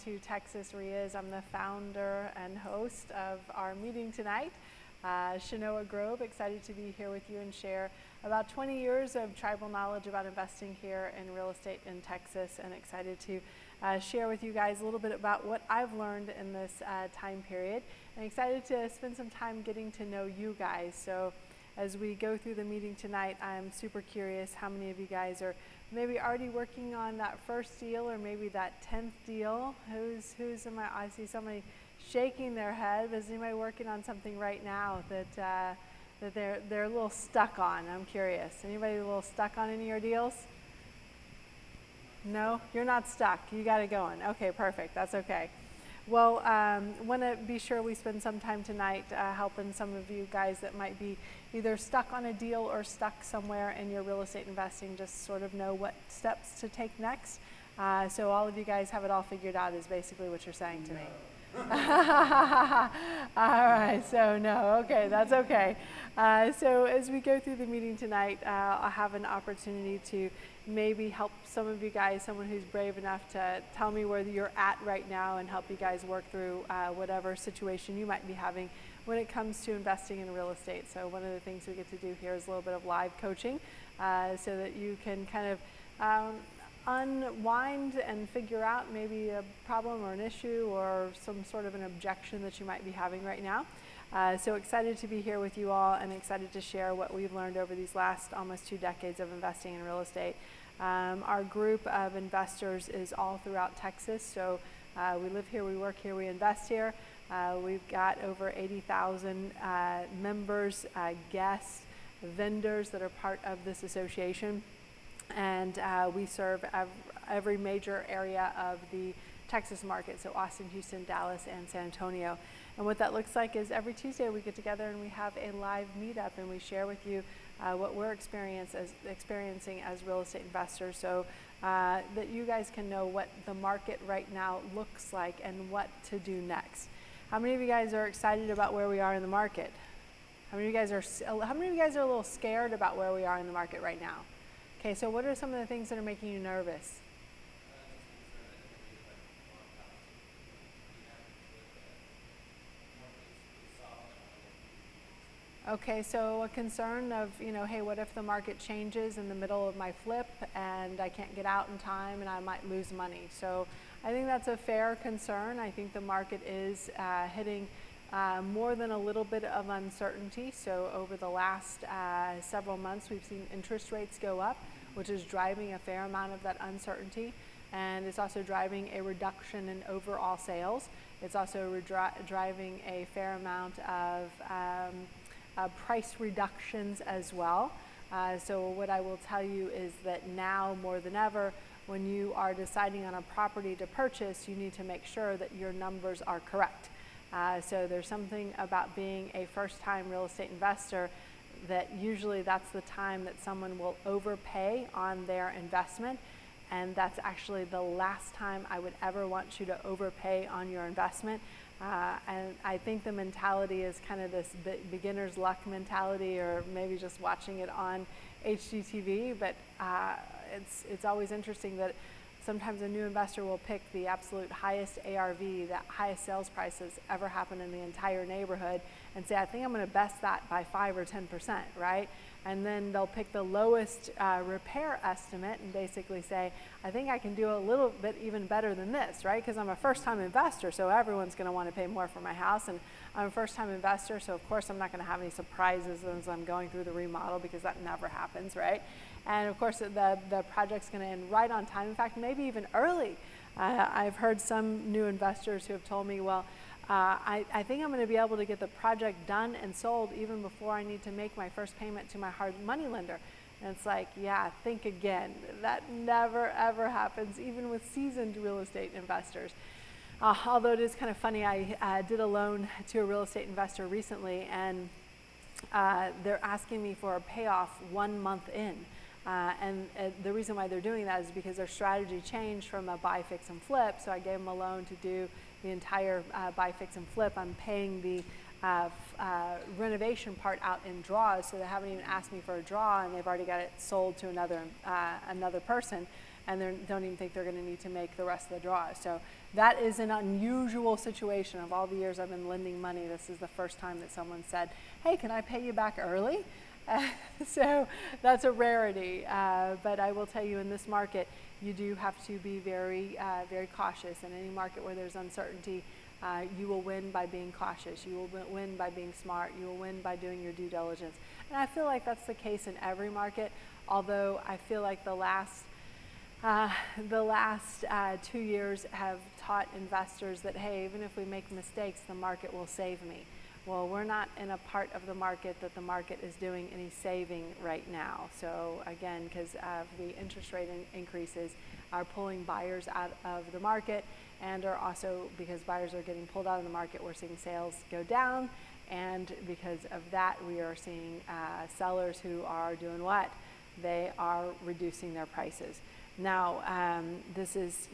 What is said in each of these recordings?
to Texas REIAs. I'm the founder and host of our meeting tonight. Shenoah Grove, excited to be here with you and share about 20 years of tribal knowledge about investing here in real estate in Texas, and excited to share with you guys a little bit about what I've learned in this time period, and excited to spend some time getting to know you guys. So as we go through the meeting tonight, I'm super curious how many of you guys are maybe already working on that first deal, or maybe that 10th deal. Who's in my, I see somebody shaking their head. Is anybody working on something right now that they're a little stuck on? I'm curious. Anybody a little stuck on any of your deals? No, you're not stuck. You got it going. Okay, perfect. That's okay. Well, want to be sure we spend some time tonight helping some of you guys that might be either stuck on a deal or stuck somewhere in your real estate investing, just sort of know what steps to take next. So all of you guys have it all figured out is basically what you're saying to me. All right, so no, okay, that's okay. So as we go through the meeting tonight, I'll have an opportunity to maybe help some of you guys, someone who's brave enough to tell me where you're at right now and help you guys work through whatever situation you might be having when it comes to investing in real estate. So one of the things we get to do here is a little bit of live coaching so that you can kind of unwind and figure out maybe a problem or an issue or some sort of an objection that you might be having right now. So excited to be here with you all, and excited to share what we've learned over these last almost 2 decades of investing in real estate. Our group of investors is all throughout Texas, so we live here, we work here, we invest here. We've got over 80,000 members, guests, vendors that are part of this association, and we serve every major area of the Texas market, so Austin, Houston, Dallas, and San Antonio. And what that looks like is every Tuesday we get together and we have a live meetup, and we share with you what we're experiencing as real estate investors, so that you guys can know what the market right now looks like and what to do next. How many of you guys are excited about where we are in the market? How many of you guys are a little scared about where we are in the market right now? Okay, so what are some of the things that are making you nervous? Okay, so a concern of, hey, what if the market changes in the middle of my flip and I can't get out in time and I might lose money? So I think that's a fair concern. I think the market is hitting more than a little bit of uncertainty. So over the last several months, we've seen interest rates go up, which is driving a fair amount of that uncertainty. And it's also driving a reduction in overall sales. It's also driving a fair amount of price reductions as well. So what I will tell you is that now more than ever, when you are deciding on a property to purchase, you need to make sure that your numbers are correct. So there's something about being a first-time real estate investor that usually that's the time that someone will overpay on their investment, and that's actually the last time I would ever want you to overpay on your investment. And I think the mentality is kind of this beginner's luck mentality, or maybe just watching it on HGTV, but it's always interesting that sometimes a new investor will pick the absolute highest ARV, the highest sales prices ever happen in the entire neighborhood, and say, I think I'm going to best that by 5 or 10%, right? And then they'll pick the lowest repair estimate and basically say, I think I can do a little bit even better than this, right? Because I'm a first-time investor, so everyone's going to want to pay more for my house, and I'm a first-time investor, so of course I'm not going to have any surprises as I'm going through the remodel, because that never happens, right? And of course the project's going to end right on time, in fact, maybe even early. I've heard some new investors who have told me, well, I think I'm going to be able to get the project done and sold even before I need to make my first payment to my hard money lender. And it's like, yeah, think again. That never, ever happens, even with seasoned real estate investors. Although it is kind of funny, I did a loan to a real estate investor recently, and they're asking me for a payoff 1 month in. And the reason why they're doing that is because their strategy changed from a buy, fix, and flip. So I gave them a loan to do the entire buy, fix, and flip. I'm paying the renovation part out in draws, so they haven't even asked me for a draw, and they've already got it sold to another person, and they don't even think they're going to need to make the rest of the draws. So that is an unusual situation. Of all the years I've been lending money, this is the first time that someone said, hey, can I pay you back early? So that's a rarity, but I will tell you, in this market, you do have to be very, very cautious. In any market where there's uncertainty, you will win by being cautious. You will win by being smart. You will win by doing your due diligence. And I feel like that's the case in every market, although I feel like the last 2 years have taught investors that, hey, even if we make mistakes, the market will save me. Well, we're not in a part of the market that the market is doing any saving right now. So again, because of the interest rate increases are pulling buyers out of the market, and are also, because buyers are getting pulled out of the market, we're seeing sales go down. And because of that, we are seeing sellers who are doing what? They are reducing their prices. Now, this is,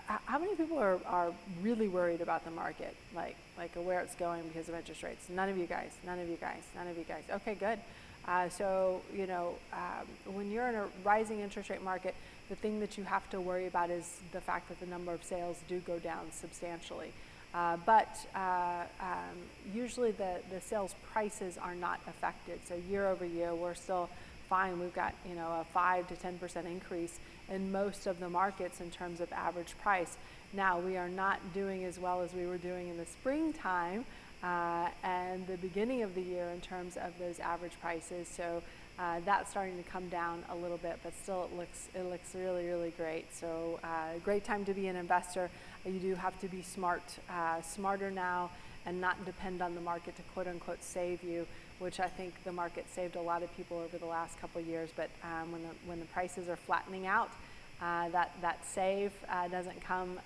how many people are really worried about the market, like where it's going because of interest rates? None of you guys, none of you guys, none of you guys. Okay, good. So, when you're in a rising interest rate market, the thing that you have to worry about is the fact that the number of sales do go down substantially. But usually the sales prices are not affected. So year over year, we're still fine. We've got, a 5 to 10% increase in most of the markets in terms of average price. Now, we are not doing as well as we were doing in the springtime and the beginning of the year in terms of those average prices. So that's starting to come down a little bit, but still it looks really, really great. So great time to be an investor. You do have to be smarter now, and not depend on the market to quote unquote save you, which I think the market saved a lot of people over the last couple of years. But when the prices are flattening out, that save doesn't come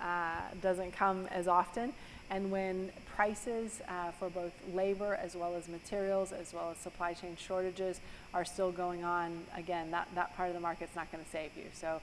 as often. And when prices for both labor as well as materials as well as supply chain shortages are still going on, again, that part of the market's not going to save you. So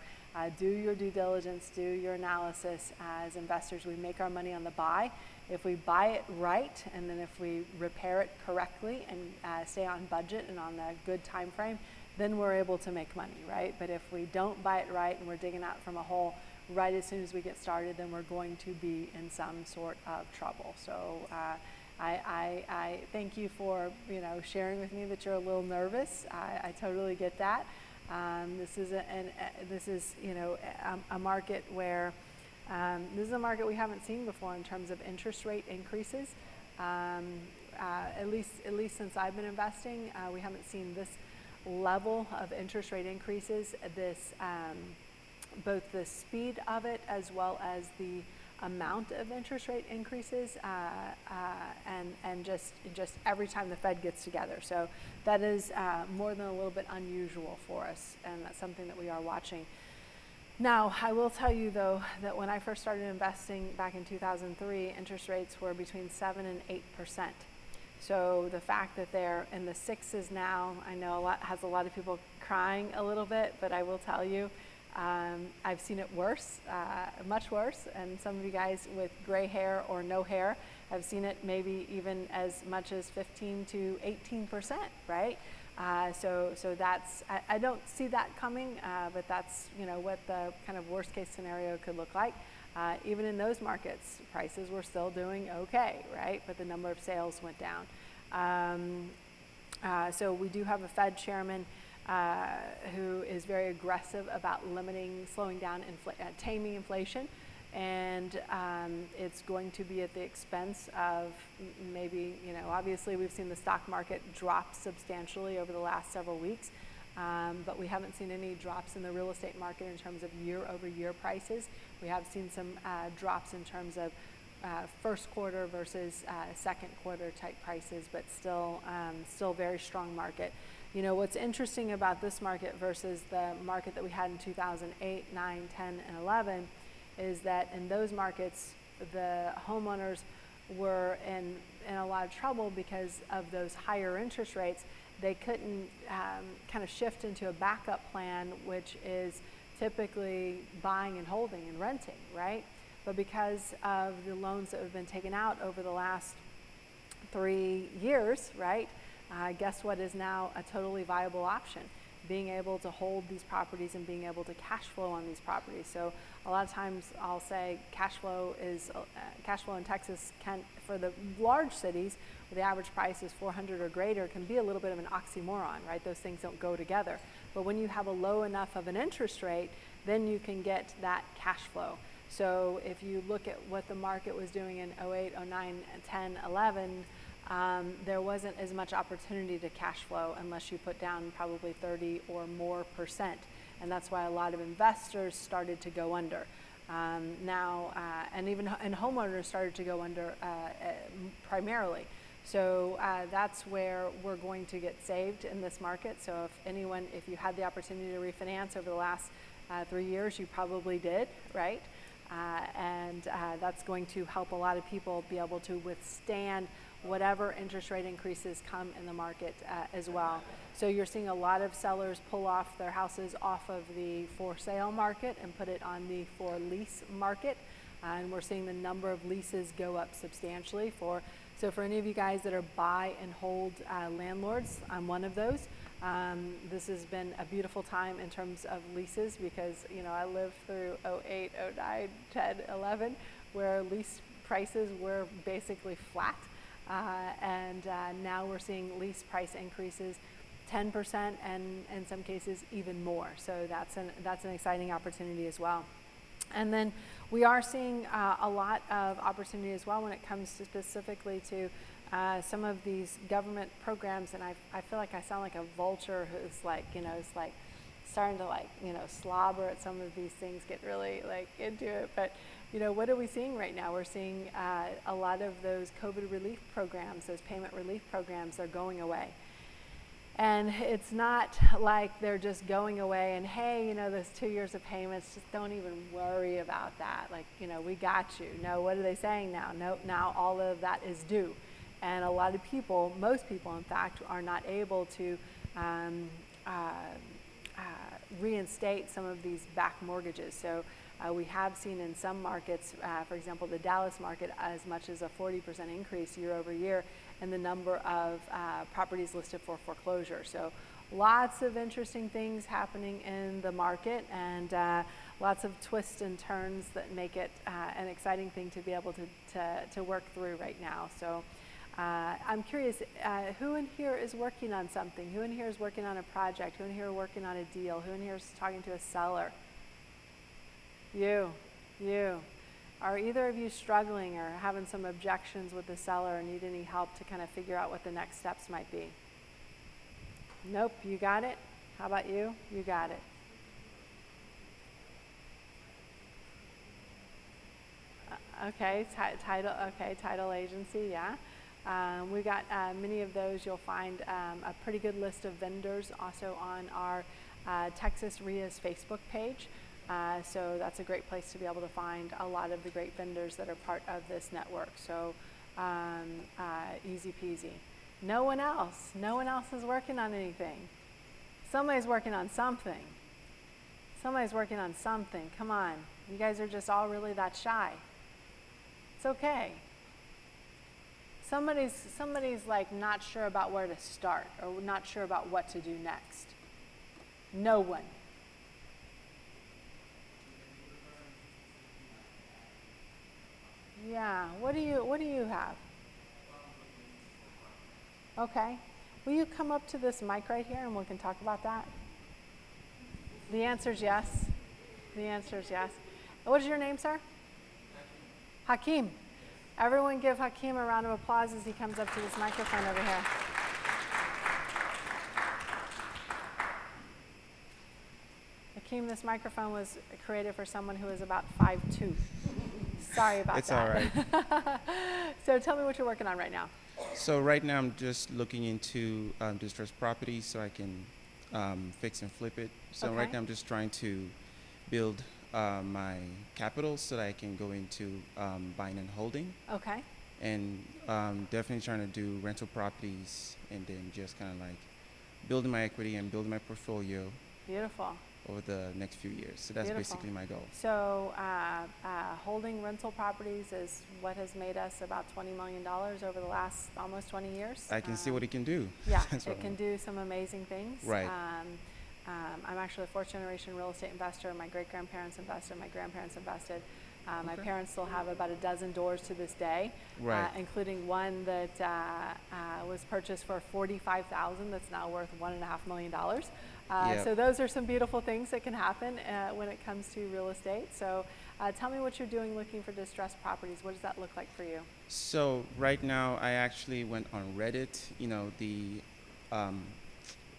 do your due diligence, do your analysis. As investors, we make our money on the buy. If we buy it right, and then if we repair it correctly and stay on budget and on a good time frame, then we're able to make money, right? But if we don't buy it right and we're digging out from a hole right as soon as we get started, then we're going to be in some sort of trouble. So I thank you for sharing with me that you're a little nervous. I totally get that. This is a market where this is a market we haven't seen before in terms of interest rate increases. At least since I've been investing, we haven't seen this level of interest rate increases. Both the speed of it as well as the amount of interest rate increases, and just every time the Fed gets together. So that is more than a little bit unusual for us, and that's something that we are watching. Now, I will tell you though that when I first started investing back in 2003, interest rates were between 7 and 8%. So the fact that they're in the 6s now, I know has a lot of people crying a little bit, but I will tell you, I've seen it worse, much worse, and some of you guys with gray hair or no hair have seen it maybe even as much as 15 to 18%, right? So that's, I don't see that coming, but that's what the kind of worst case scenario could look like. Even in those markets, prices were still doing okay, right? But the number of sales went down. So we do have a Fed chairman who is very aggressive about slowing down, taming inflation. And it's going to be at the expense of maybe, obviously we've seen the stock market drop substantially over the last several weeks, but we haven't seen any drops in the real estate market in terms of year-over-year prices. We have seen some drops in terms of first quarter versus second quarter type prices, but still very strong market. What's interesting about this market versus the market that we had in 2008, 9, 10, and 11 is that in those markets, the homeowners were in a lot of trouble because of those higher interest rates. They couldn't kind of shift into a backup plan, which is typically buying and holding and renting, right? But because of the loans that have been taken out over the last 3 years, right? Guess what is now a totally viable option? being able to hold these properties and being able to cash flow on these properties. So a lot of times I'll say cash flow in Texas can, for the large cities where the average price is 400 or greater, can be a little bit of an oxymoron, right? Those things don't go together. But when you have a low enough of an interest rate, then you can get that cash flow. So if you look at what the market was doing in 08, 09, 10, 11, there wasn't as much opportunity to cash flow unless you put down probably 30 or more %. And that's why a lot of investors started to go under. And even homeowners started to go under primarily. So that's where we're going to get saved in this market. So if you had the opportunity to refinance over the last 3 years, you probably did, right? And that's going to help a lot of people be able to withstand whatever interest rate increases come in the market as well. So you're seeing a lot of sellers pull off their houses off of the for sale market and put it on the for lease market. And we're seeing the number of leases go up substantially. So for any of you guys that are buy and hold landlords, I'm one of those. This has been a beautiful time in terms of leases because, I lived through 08, 09, 10, 11, where lease prices were basically flat. And now we're seeing lease price increases 10% and in some cases even more. So that's an exciting opportunity as well. And then we are seeing a lot of opportunity as well when it comes to specifically to some of these government programs. And I feel like I sound like a vulture who's starting to slobber at some of these things, get really into it. But what are we seeing right now? We're seeing a lot of those COVID relief programs, those payment relief programs, they're going away. And it's not like they're just going away and, hey, those 2 years of payments, just don't even worry about that. We got you. No, what are they saying now? No, now all of that is due. And a lot of people, most people in fact, are not able to reinstate some of these back mortgages. So we have seen in some markets, for example, the Dallas market, as much as a 40% increase year over year in the number of properties listed for foreclosure. So lots of interesting things happening in the market and lots of twists and turns that make it an exciting thing to be able to work through right now. So I'm curious, who in here is working on something? Who in here is working on a project? Who in here is working on a deal? Who in here is talking to a seller? You. Are either of you struggling or having some objections with the seller or need any help to kind of figure out what the next steps might be? Nope, you got it? How about you? You got it. Okay, title agency, yeah. We got many of those. You'll find a pretty good list of vendors also on our Texas REIAs Facebook page. So that's a great place to be able to find a lot of the great vendors that are part of this network. So easy peasy. No one else is working on anything. Somebody's working on something. Come on, you guys are just all really that shy. It's okay. Somebody's not sure about where to start or not sure about what to do next. No one. Yeah, what do you have? Okay. Will you come up to this mic right here and we can talk about that? The answer is yes. What is your name, sir? Hakeem. Everyone give Hakeem a round of applause as he comes up to this microphone over here. Hakeem, this microphone was created for someone who is about 5'2". Sorry about that. It's all right. So tell me what you're working on right now. So right now I'm just looking into distressed properties so I can fix and flip it. So Okay. right now I'm just trying to build my capital so that I can go into buying and holding. Okay. And definitely trying to do rental properties and then just kind of building my equity and building my portfolio Beautiful. over the next few years. So that's Beautiful. basically my goal. So holding rental properties is what has made us about $20 million over the last almost 20 years. I can see what it can do. Yeah, That's what it can do some amazing things. Right. I'm actually a fourth generation real estate investor. My great grandparents invested, my grandparents invested. My Okay. parents still have about a dozen doors to this day, Right. including one that was purchased for $45,000. That's now worth $1.5 million. Yep. So those are some beautiful things that can happen when it comes to real estate. So tell me what you're doing looking for distressed properties. What does that look like for you? So right now, I actually went on Reddit. The um,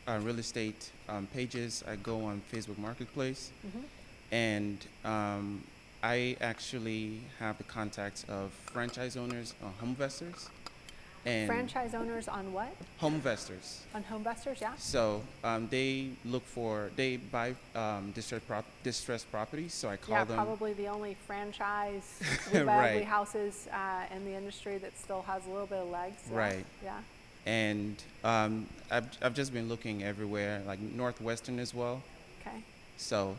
real estate pages. I go on Facebook Marketplace, Mm-hmm. and I actually have the contacts of franchise owners, home investors, and Franchise owners on what? home investors. On home investors, yeah? So they buy distressed properties. So I call Yeah, them. probably the only franchise Right. houses in the industry that still has a little bit of legs. Yeah. Right. Yeah. And I've just been looking everywhere, like Northwestern as well. Okay. So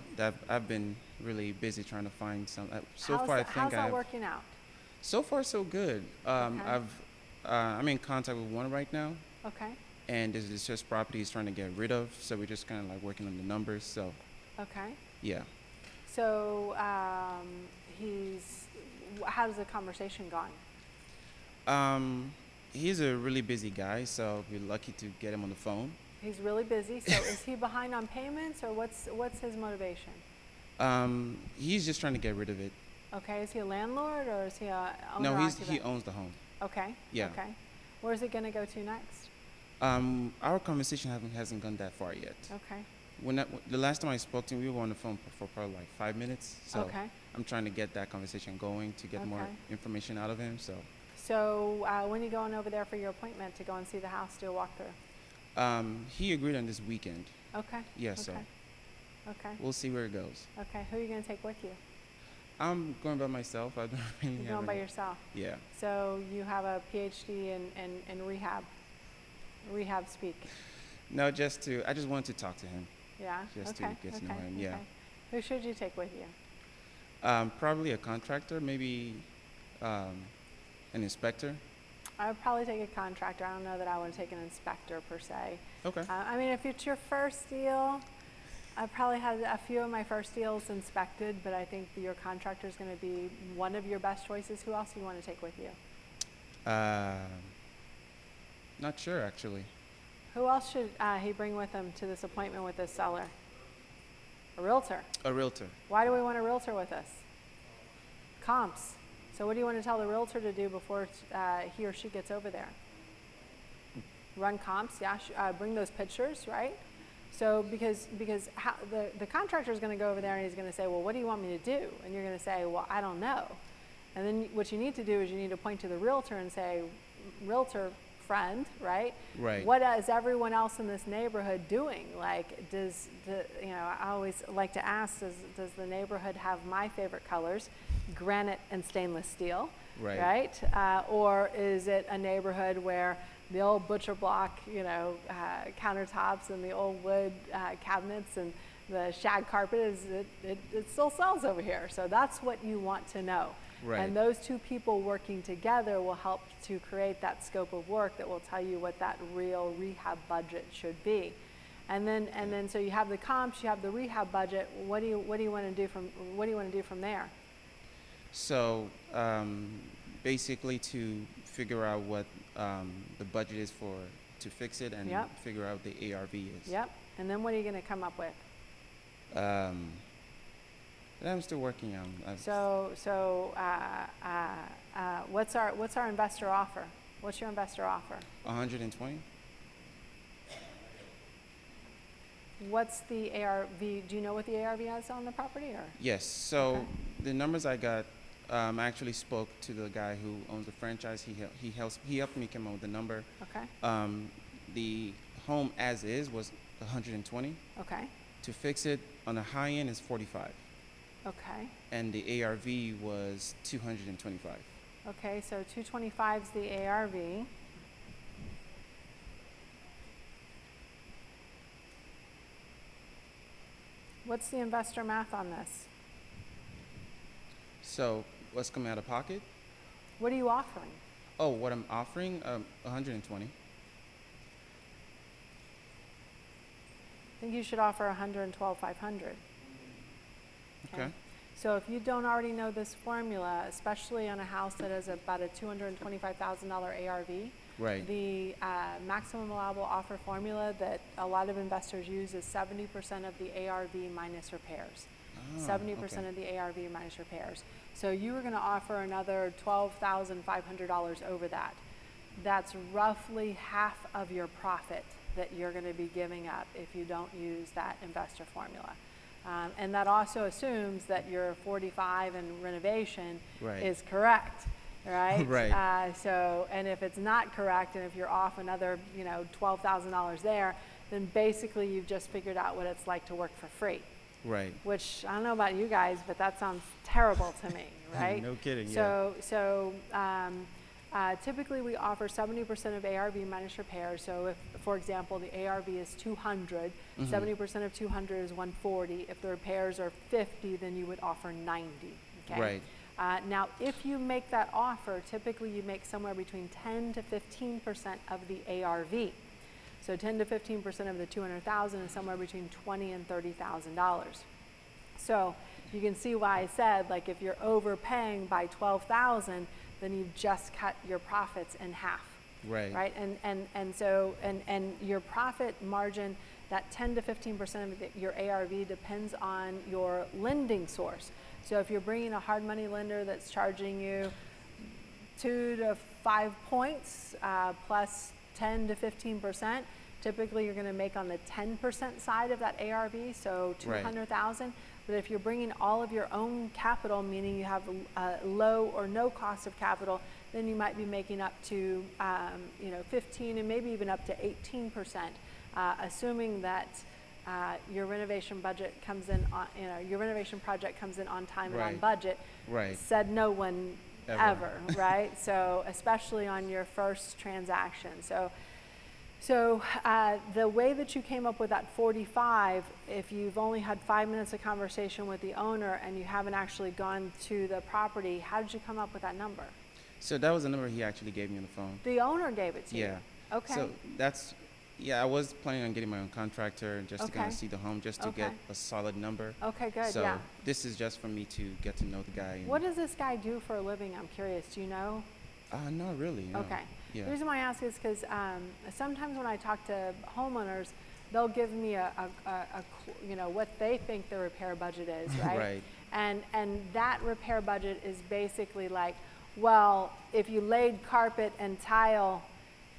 I've been really busy trying to find some. How's that working out? So far, so good. Okay. I'm in contact with one right now, Okay. and there's distressed property he's trying to get rid of. So we're just kind of like working on the numbers. So Okay. yeah. So how's the conversation going? He's a really busy guy, so we're lucky to get him on the phone. He's really busy. So is he behind on payments, or what's his motivation? He's just trying to get rid of it. Okay. Is he a landlord or is he a owner No, he occupant? owns the home. Okay. Yeah. Okay. Where's it going to go to next? Our conversation hasn't gone that far yet. Okay. The last time I spoke to him, we were on the phone for probably like 5 minutes. So Okay. I'm trying to get that conversation going to get more Okay. information out of him. So when are you going over there for your appointment to go and see the house, do a walkthrough? He agreed on this weekend. Okay. Yeah, Okay. so Okay. we'll see where it goes. Okay. Who are you going to take with you? I'm going by myself. I don't really You're have going by any- yourself. Yeah. So you have a PhD in rehab speak. No, I just wanted to talk to him. Yeah. Just to okay. get to okay. know him, yeah. Okay. Who should you take with you? Probably a contractor, maybe an inspector. I would probably take a contractor. I don't know that I would take an inspector per se. Okay. I mean, if it's your first deal, I probably had a few of my first deals inspected, but I think your contractor is going to be one of your best choices. Who else do you want to take with you? Not sure, actually. Who else should he bring with him to this appointment with this seller? A realtor. A realtor. Why do we want a realtor with us? Comps. So what do you want to tell the realtor to do before he or she gets over there? Run comps, yeah. Bring those pictures, right? So because the contractor is going to go over there and he's going to say, well, what do you want me to do? And you're going to say, well, I don't know. And then what you need to do is you need to point to the realtor and say, realtor friend, right? Right. What is everyone else in this neighborhood doing? Like, I always like to ask, does the neighborhood have my favorite colors, granite and stainless steel, Right. Or is it a neighborhood where the old butcher block, countertops and the old wood cabinets and the shag carpet it still sells over here. So that's what you want to know. Right. And those two people working together will help to create that scope of work that will tell you what that real rehab budget should be. And then so you have the comps, you have the rehab budget. What do you want to do from there? So basically to figure out what the budget is to fix it and Yep. figure out the ARV is. Yep. And then what are you going to come up with? That I'm still working on. What's our investor offer? What's your investor offer? 120. What's the ARV? Do you know what the ARV is on the property, or? Yes. So Okay. the numbers I got, I actually spoke to the guy who owns the franchise. He helped me come up with the number. Okay. The home as is was 120. Okay. To fix it on the high end is 45, Okay. and the ARV was 225. Okay. So 225 is the ARV. What's the investor math on this? So what's coming out of pocket? What are you offering? Oh, what I'm offering, 120. I think you should offer 112,500. Okay. So if you don't already know this formula, especially on a house that has about a $225,000 ARV, Right. the maximum allowable offer formula that a lot of investors use is 70% of the ARV minus repairs. 70% okay. of the ARV minus repairs. So you were going to offer another $12,500 over that. That's roughly half of your profit that you're going to be giving up if you don't use that investor formula. And that also assumes that your 45 and renovation Right. is correct, right? Right. So, and if it's not correct, and if you're off another, $12,000 there, then basically you've just figured out what it's like to work for free. Right. Which, I don't know about you guys, but that sounds terrible to me, right? No kidding. So typically we offer 70% of ARV minus repairs. So if, for example, the ARV is 200, 70% of 200 is 140. If the repairs are 50, then you would offer 90, okay? Right. Now, if you make that offer, typically you make somewhere between 10 to 15% of the ARV. So 10 to 15% of the 200,000 is somewhere between $20,000 and $30,000. So you can see why I said, like, if you're overpaying by 12,000, then you've just cut your profits in half. Right. Right. And your profit margin, that 10 to 15% of your ARV depends on your lending source. So if you're bringing a hard money lender that's charging you 2 to 5 points plus 10 to 15%, typically you're going to make on the 10% side of that ARV, so 200,000. Right. But if you're bringing all of your own capital, meaning you have low or no cost of capital, then you might be making up to 15 and maybe even up to 18%, assuming that your renovation budget comes in on, your renovation project comes in on time and on budget. Right. Said no one ever, right? So especially on your first transaction. So the way that you came up with that 45, if you've only had 5 minutes of conversation with the owner and you haven't actually gone to the property, how did you come up with that number? So that was the number he actually gave me on the phone. The owner gave it to you? Yeah. Okay. So I was planning on getting my own contractor just to kind of see the home, just to get a solid number. Okay, good, so this is just for me to get to know the guy. What does this guy do for a living? I'm curious. Do you know? Not really, no. Okay. Yeah. The reason why I ask is because sometimes when I talk to homeowners, they'll give me what they think the repair budget is, right? Right. And that repair budget is basically like, well, if you laid carpet and tile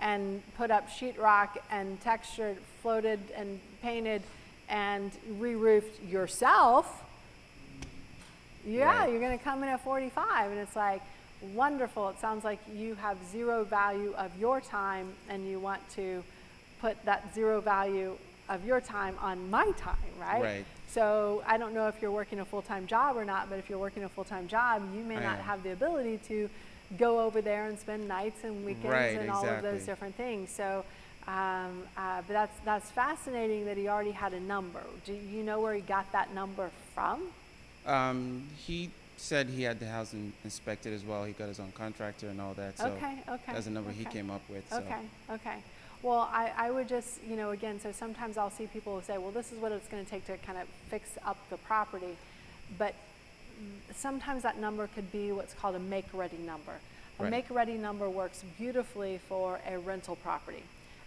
and put up sheetrock and textured, floated and painted and re-roofed yourself, you're going to come in at 45. And it's like, wonderful. It sounds like you have zero value of your time and you want to put that zero value of your time on my time, right? Right. So I don't know if you're working a full-time job or not, but if you're working a full-time job, you may not have the ability to go over there and spend nights and weekends and all of those different things. So, but that's fascinating that he already had a number. Do you know where he got that number from? He said he had the house inspected as well. He got his own contractor and all that. So that's the number he came up with. So. Okay. Well, I would just, again, so sometimes I'll see people who say, well, this is what it's going to take to kind of fix up the property. But sometimes that number could be what's called a make-ready number. A make-ready number works beautifully for a rental property.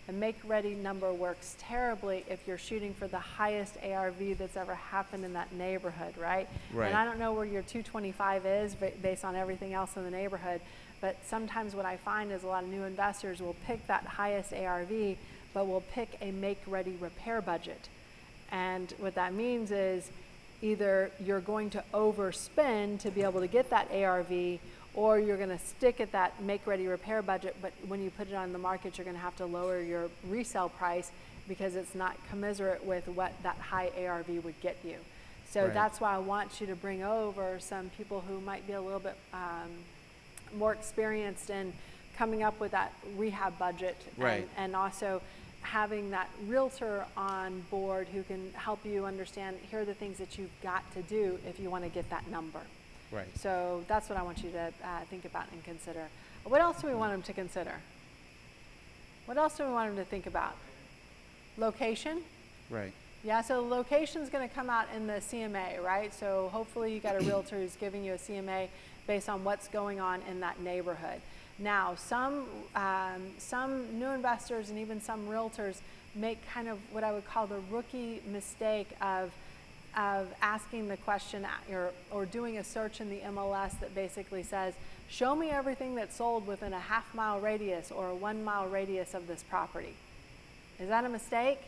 A make-ready number works terribly if you're shooting for the highest ARV that's ever happened in that neighborhood, right? And I don't know where your 225 is based on everything else in the neighborhood, but sometimes what I find is a lot of new investors will pick that highest ARV, but will pick a make-ready repair budget. And what that means is either you're going to overspend to be able to get that ARV, or you're going to stick at that make-ready repair budget, but when you put it on the market, you're going to have to lower your resale price because it's not commensurate with what that high ARV would get you. So that's why I want you to bring over some people who might be a little bit more experienced in coming up with that rehab budget, and also having that realtor on board who can help you understand, here are the things that you've got to do if you want to get that number. Right. So that's what I want you to think about and consider. What else do we want them to consider? What else do we want them to think about? Location? Right. Yeah, so the location's going to come out in the CMA, right? So hopefully you got a realtor who's giving you a CMA based on what's going on in that neighborhood. Now, some new investors and even some realtors make kind of what I would call the rookie mistake of asking the question or doing a search in the MLS that basically says, show me everything that's sold within a half-mile radius or a 1-mile radius of this property. Is that a mistake?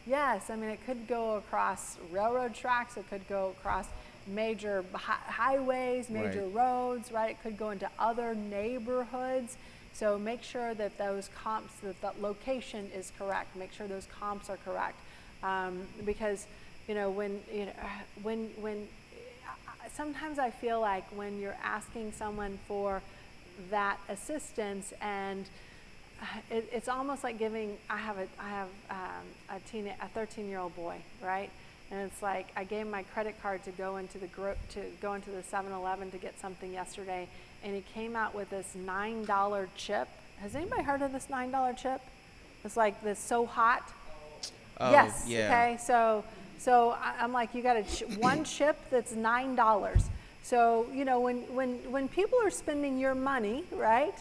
Yes, I mean, it could go across railroad tracks, it could go across major highways, major roads, right? It could go into other neighborhoods. So make sure that those comps, that the location is correct. Make sure those comps are correct. Because, when sometimes I feel like when you're asking someone for that assistance and it's almost like giving. I have a 13-year-old boy, right? And it's like I gave him my credit card to go into the 7-Eleven to get something yesterday, and he came out with this $9 chip. Has anybody heard of this $9 chip? It's like this So Hot. Oh, yes. yeah. Okay. So I'm like, you got one chip that's $9. So, when people are spending your money, right,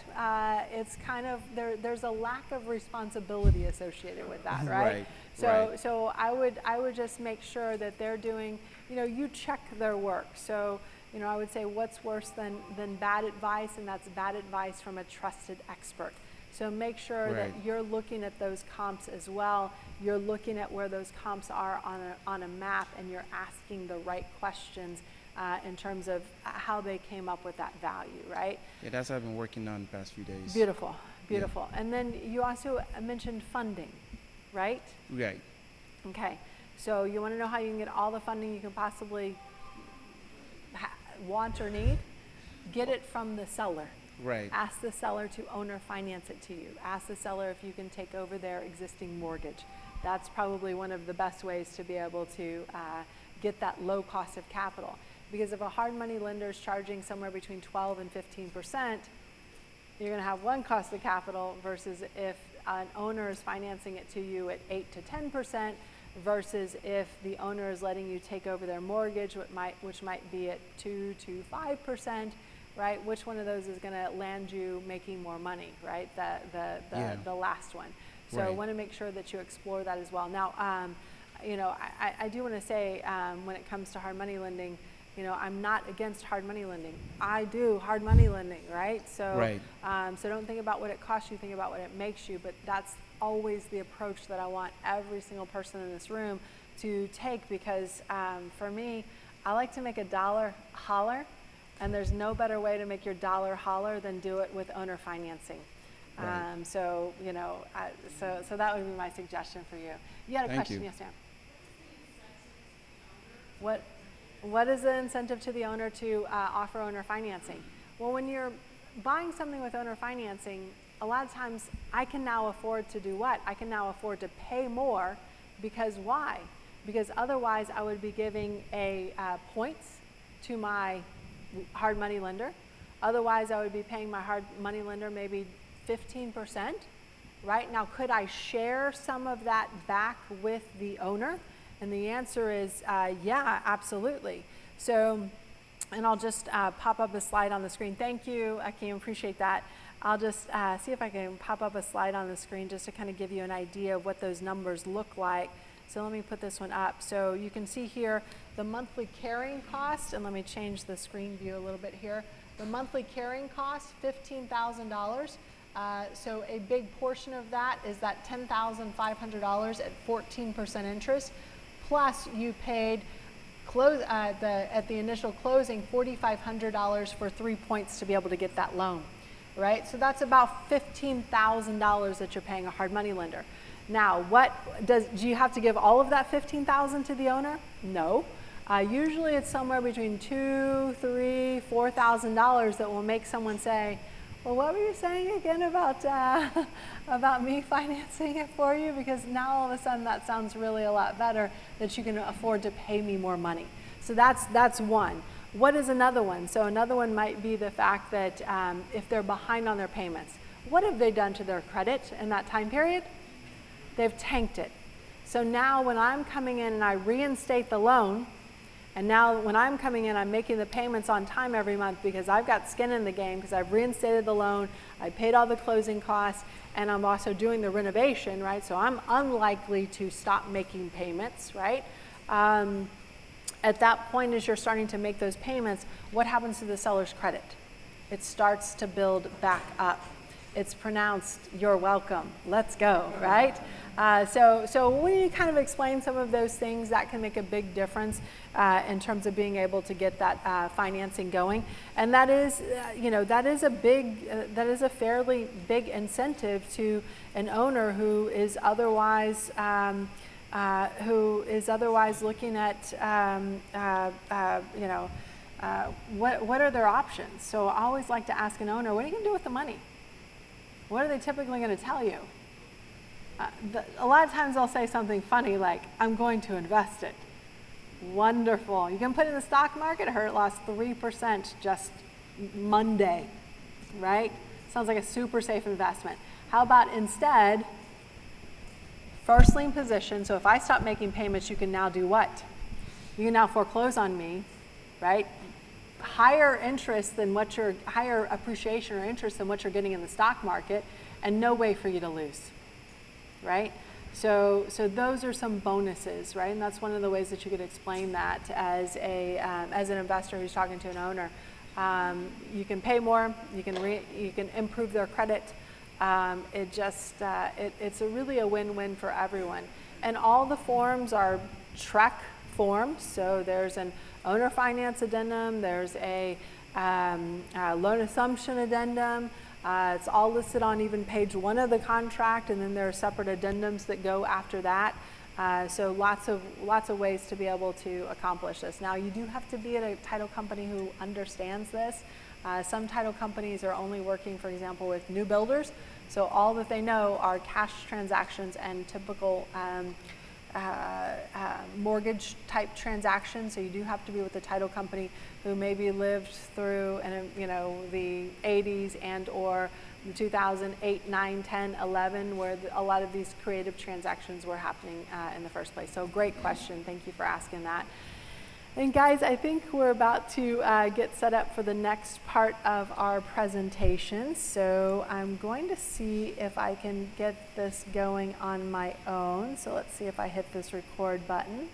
it's kind of, there's a lack of responsibility associated with that, right? So I would just make sure that they're doing, you check their work. So, I would say what's worse than bad advice, and that's bad advice from a trusted expert. So make sure that you're looking at those comps as well. You're looking at where those comps are on a map, and you're asking the right questions in terms of how they came up with that value, right? Yeah, that's what I've been working on the past few days. Beautiful, beautiful. Yeah. And then you also mentioned funding, right? Right. Okay, so you want to know how you can get all the funding you can possibly want or need? Get it from the seller. Right. Ask the seller to owner finance it to you. Ask the seller if you can take over their existing mortgage. That's probably one of the best ways to be able to get that low cost of capital. Because if a hard money lender is charging somewhere between 12 and 15%, you're going to have one cost of capital versus if an owner is financing it to you at 8 to 10% versus if the owner is letting you take over their mortgage, which might be at 2 to 5%, right? Which one of those is going to land you making more money, right? The last one. So I want to make sure that you explore that as well. Now, I do want to say when it comes to hard money lending, I'm not against hard money lending. I do hard money lending, right? So, so don't think about what it costs you, think about what it makes you, but that's always the approach that I want every single person in this room to take because for me, I like to make a dollar holler, and there's no better way to make your dollar holler than do it with owner financing. So that would be my suggestion for you. You had a question? Yes, ma'am. What is the incentive to the owner to offer owner financing? Well, when you're buying something with owner financing, a lot of times I can now afford to do what? I can now afford to pay more because why? Because otherwise I would be giving points to my hard money lender. Otherwise I would be paying my hard money lender maybe 15%, right? Now, could I share some of that back with the owner? And the answer is yeah, absolutely. So, and I'll just pop up a slide on the screen. Thank you, Akeem, appreciate that. I'll just see if I can pop up a slide on the screen just to kind of give you an idea of what those numbers look like. So let me put this one up. So you can see here the monthly carrying cost, and let me change the screen view a little bit here. The monthly carrying cost, $15,000. So a big portion of that is that $10,500 at 14% interest. Plus you paid at the initial closing $4,500 for 3 points to be able to get that loan, right? So that's about $15,000 that you're paying a hard money lender. Now, do you have to give all of that $15,000 to the owner? No. Usually it's somewhere between $2,000, $3,000, $4,000 that will make someone say, well, what were you saying again about me financing it for you? Because now all of a sudden that sounds really a lot better that you can afford to pay me more money. So that's one. What is another one? So another one might be the fact that if they're behind on their payments, what have they done to their credit in that time period? They've tanked it. So now when I'm coming in and I reinstate the loan, and now when I'm coming in, I'm making the payments on time every month because I've got skin in the game, because I've reinstated the loan, I paid all the closing costs, and I'm also doing the renovation, right? So I'm unlikely to stop making payments, right? At that point, as you're starting to make those payments, what happens to the seller's credit? It starts to build back up. It's pronounced, "You're welcome, let's go," right? So when you kind of explain some of those things, that can make a big difference in terms of being able to get that financing going. And that is, that is a fairly big incentive to an owner who is otherwise looking at, what are their options? So I always like to ask an owner, what are you going to do with the money? What are they typically going to tell you? A lot of times they'll say something funny like, "I'm going to invest it." Wonderful. You can put it in the stock market. I heard it lost 3% just Monday, right? Sounds like a super safe investment. How about instead, first lien position? So if I stop making payments, you can now do what? You can now foreclose on me, right? Higher interest than higher appreciation or interest than what you're getting in the stock market, and no way for you to lose, right? So those are some bonuses, right? And that's one of the ways that you could explain that as an investor who's talking to an owner. You can pay more, you can improve their credit. It's really a win-win for everyone. And all the forms are TREC forms. So there's an owner finance addendum, there's a loan assumption addendum. It's all listed on even page 1 of the contract, and then there are separate addendums that go after that. So lots of ways to be able to accomplish this. Now you do have to be at a title company who understands this. Some title companies are only working, for example, with new builders. So all that they know are cash transactions and typical mortgage type transactions. So you do have to be with a title company who maybe lived through the 80s and or the 2008, 9, 10, 11, where a lot of these creative transactions were happening in the first place. So great question. Thank you for asking that. And guys, I think we're about to get set up for the next part of our presentation. So I'm going to see if I can get this going on my own. So let's see if I hit this record button.